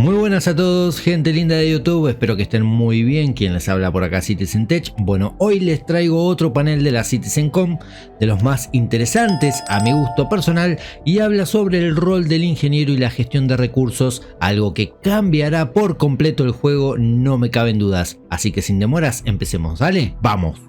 Muy buenas a todos, gente linda de YouTube, espero que estén muy bien. Quien les habla por acá, Citizen Tech. Bueno, hoy les traigo otro panel de la CitizenCon, de los más interesantes a mi gusto personal, y habla sobre el rol del ingeniero y la gestión de recursos, algo que cambiará por completo el juego, no me caben dudas. Así que sin demoras, empecemos, ¿vale? ¡Vamos!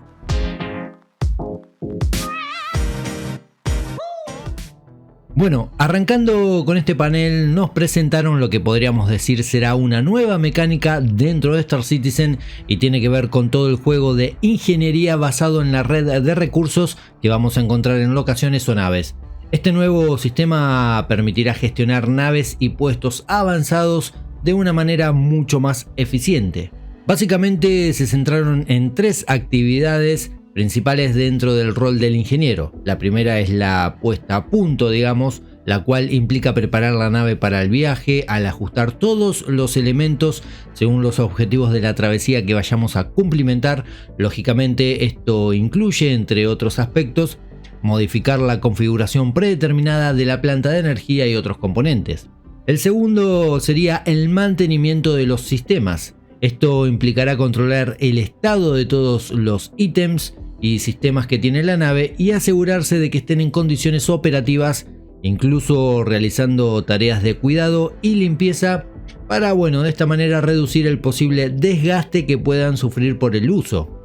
Bueno, arrancando con este panel nos presentaron lo que podríamos decir será una nueva mecánica dentro de Star Citizen y tiene que ver con todo el juego de ingeniería basado en la red de recursos que vamos a encontrar en locaciones o naves. Este nuevo sistema permitirá gestionar naves y puestos avanzados de una manera mucho más eficiente. Básicamente se centraron en tres actividades principales dentro del rol del ingeniero. La primera es la puesta a punto, digamos, la cual implica preparar la nave para el viaje al ajustar todos los elementos según los objetivos de la travesía que vayamos a cumplimentar. Lógicamente esto incluye, entre otros aspectos, modificar la configuración predeterminada de la planta de energía y otros componentes. El segundo sería el mantenimiento de los sistemas. Esto implicará controlar el estado de todos los ítems y sistemas que tiene la nave y asegurarse de que estén en condiciones operativas, incluso realizando tareas de cuidado y limpieza para, de esta manera reducir el posible desgaste que puedan sufrir por el uso.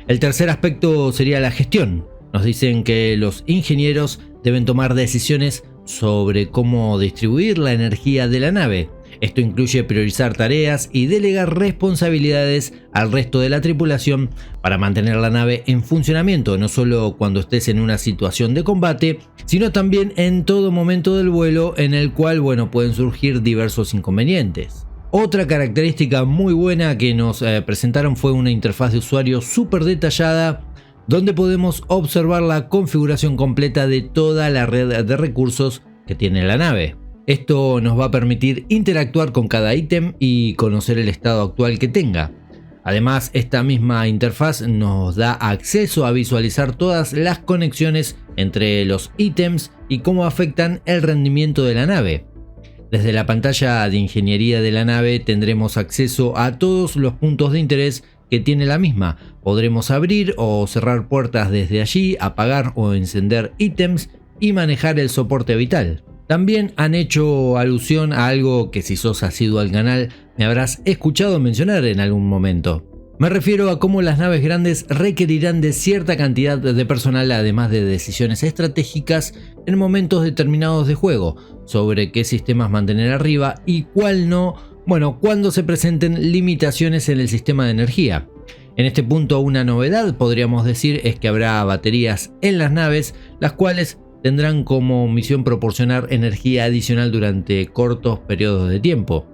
El tercer aspecto sería la gestión. Nos dicen que los ingenieros deben tomar decisiones sobre cómo distribuir la energía de la nave. Esto incluye priorizar tareas y delegar responsabilidades al resto de la tripulación para mantener la nave en funcionamiento, no solo cuando estés en una situación de combate, sino también en todo momento del vuelo en el cual, pueden surgir diversos inconvenientes. Otra característica muy buena que nos presentaron fue una interfaz de usuario súper detallada, donde podemos observar la configuración completa de toda la red de recursos que tiene la nave. Esto nos va a permitir interactuar con cada ítem y conocer el estado actual que tenga. Además, esta misma interfaz nos da acceso a visualizar todas las conexiones entre los ítems y cómo afectan el rendimiento de la nave. Desde la pantalla de ingeniería de la nave tendremos acceso a todos los puntos de interés que tiene la misma. Podremos abrir o cerrar puertas desde allí, apagar o encender ítems y manejar el soporte vital. También han hecho alusión a algo que, si sos asiduo al canal, me habrás escuchado mencionar en algún momento. Me refiero a cómo las naves grandes requerirán de cierta cantidad de personal, además de decisiones estratégicas en momentos determinados de juego, sobre qué sistemas mantener arriba y cuál no, cuando se presenten limitaciones en el sistema de energía. En este punto, una novedad, podríamos decir, es que habrá baterías en las naves, las cuales tendrán como misión proporcionar energía adicional durante cortos periodos de tiempo.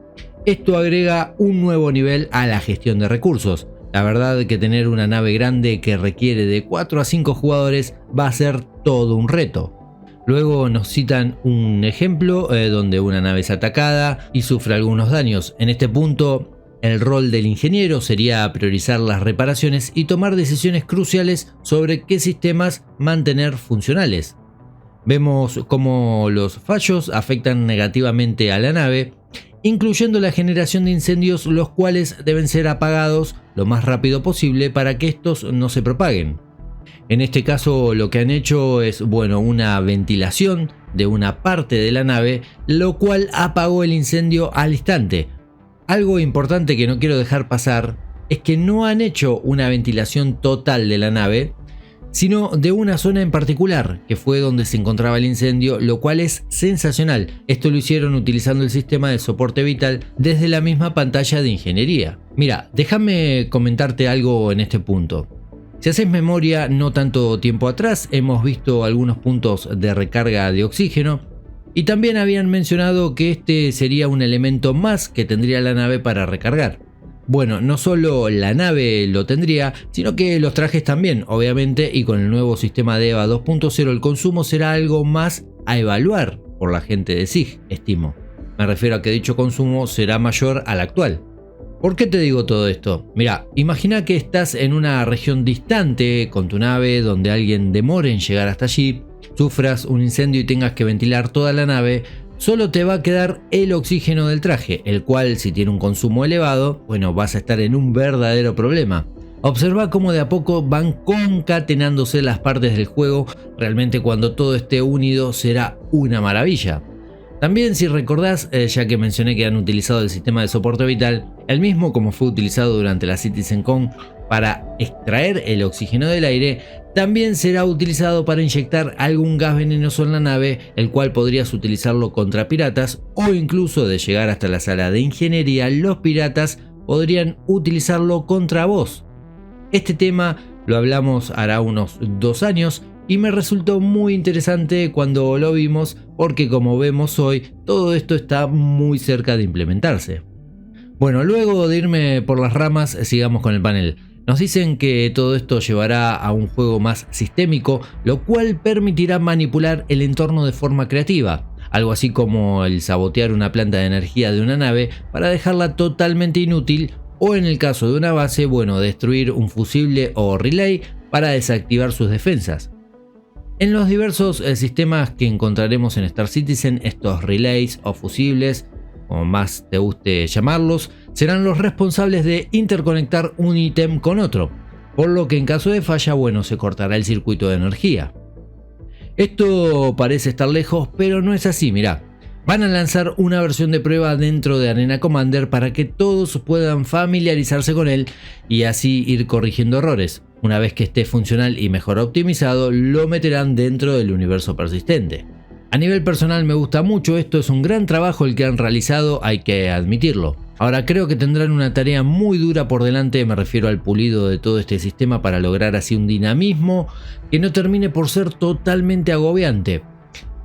Esto agrega un nuevo nivel a la gestión de recursos. La verdad que tener una nave grande que requiere de 4 a 5 jugadores va a ser todo un reto. Luego nos citan un ejemplo donde una nave es atacada y sufre algunos daños. En este punto, el rol del ingeniero sería priorizar las reparaciones y tomar decisiones cruciales sobre qué sistemas mantener funcionales. Vemos cómo los fallos afectan negativamente a la nave, incluyendo la generación de incendios, los cuales deben ser apagados lo más rápido posible para que estos no se propaguen. En este caso lo que han hecho es una ventilación de una parte de la nave, lo cual apagó el incendio al instante. Algo importante que no quiero dejar pasar es que no han hecho una ventilación total de la nave, sino de una zona en particular, que fue donde se encontraba el incendio, lo cual es sensacional. Esto lo hicieron utilizando el sistema de soporte vital desde la misma pantalla de ingeniería. Mira, déjame comentarte algo en este punto. Si haces memoria, no tanto tiempo atrás hemos visto algunos puntos de recarga de oxígeno y también habían mencionado que este sería un elemento más que tendría la nave para recargar. No solo la nave lo tendría, sino que los trajes también, obviamente, y con el nuevo sistema de EVA 2.0 el consumo será algo más a evaluar por la gente de SIG, estimo. Me refiero a que dicho consumo será mayor al actual. ¿Por qué te digo todo esto? Mira, imagina que estás en una región distante con tu nave donde alguien demore en llegar hasta allí, sufras un incendio y tengas que ventilar toda la nave. solo te va a quedar el oxígeno del traje, el cual si tiene un consumo elevado, bueno, vas a estar en un verdadero problema. Observa cómo de a poco van concatenándose las partes del juego, realmente cuando todo esté unido será una maravilla. También si recordás, ya que mencioné que han utilizado el sistema de soporte vital, el mismo como fue utilizado durante la CitizenCon para extraer el oxígeno del aire, también será utilizado para inyectar algún gas venenoso en la nave, el cual podrías utilizarlo contra piratas o incluso de llegar hasta la sala de ingeniería, los piratas podrían utilizarlo contra vos. Este tema lo hablamos hará unos 2 años y me resultó muy interesante cuando lo vimos porque como vemos hoy todo esto está muy cerca de implementarse. Bueno, luego de irme por las ramas sigamos con el panel. Nos dicen que todo esto llevará a un juego más sistémico, lo cual permitirá manipular el entorno de forma creativa. Algo así como el sabotear una planta de energía de una nave para dejarla totalmente inútil o en el caso de una base, bueno, destruir un fusible o relay para desactivar sus defensas. En los diversos sistemas que encontraremos en Star Citizen, estos relays o fusibles, como más te guste llamarlos, serán los responsables de interconectar un ítem con otro, por lo que en caso de falla, bueno, se cortará el circuito de energía. Esto parece estar lejos, pero no es así, mirá. Van a lanzar una versión de prueba dentro de Arena Commander para que todos puedan familiarizarse con él y así ir corrigiendo errores. Una vez que esté funcional y mejor optimizado, lo meterán dentro del universo persistente. A nivel personal me gusta mucho, esto es un gran trabajo el que han realizado, hay que admitirlo. Ahora creo que tendrán una tarea muy dura por delante, me refiero al pulido de todo este sistema para lograr así un dinamismo que no termine por ser totalmente agobiante.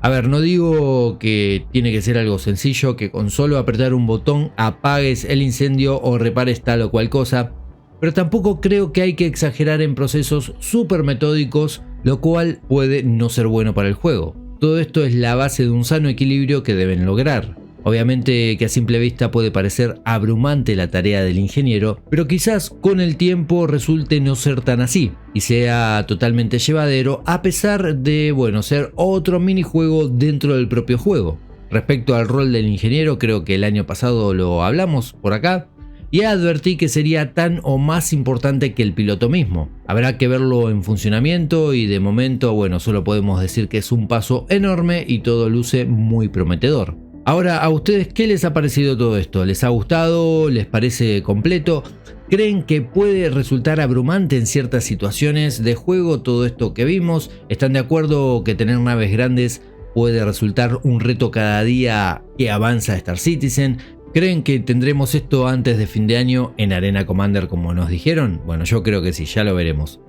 A ver, no digo que tiene que ser algo sencillo, que con solo apretar un botón apagues el incendio o repares tal o cual cosa, pero tampoco creo que hay que exagerar en procesos súper metódicos, lo cual puede no ser bueno para el juego. Todo esto es la base de un sano equilibrio que deben lograr. Obviamente que a simple vista puede parecer abrumante la tarea del ingeniero, pero quizás con el tiempo resulte no ser tan así y sea totalmente llevadero a pesar de, bueno, ser otro minijuego dentro del propio juego. Respecto al rol del ingeniero, creo que el año pasado lo hablamos por acá y advertí que sería tan o más importante que el piloto mismo. Habrá que verlo en funcionamiento y de momento, bueno, solo podemos decir que es un paso enorme y todo luce muy prometedor. Ahora, ¿a ustedes qué les ha parecido todo esto? ¿Les ha gustado? ¿Les parece completo? ¿Creen que puede resultar abrumante en ciertas situaciones de juego todo esto que vimos? ¿Están de acuerdo que tener naves grandes puede resultar un reto cada día que avanza Star Citizen? ¿Creen que tendremos esto antes de fin de año en Arena Commander como nos dijeron? Bueno, yo creo que sí, ya lo veremos.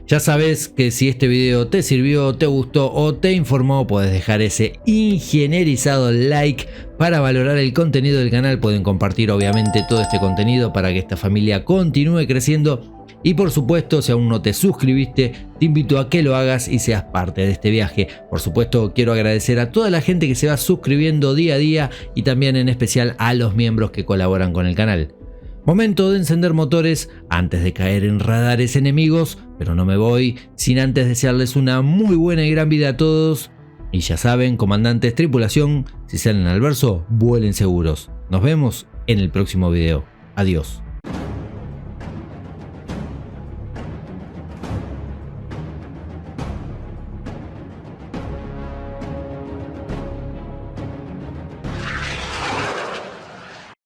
Ya sabes que si este video te sirvió, te gustó o te informó, puedes dejar ese ingenierizado like para valorar el contenido del canal. Pueden compartir obviamente todo este contenido para que esta familia continúe creciendo. Y por supuesto, si aún no te suscribiste, te invito a que lo hagas y seas parte de este viaje. Por supuesto, quiero agradecer a toda la gente que se va suscribiendo día a día y también en especial a los miembros que colaboran con el canal. Momento de encender motores antes de caer en radares enemigos, pero no me voy sin antes desearles una muy buena y gran vida a todos. Y ya saben, comandantes, tripulación, si salen al verso, vuelen seguros. Nos vemos en el próximo video. Adiós.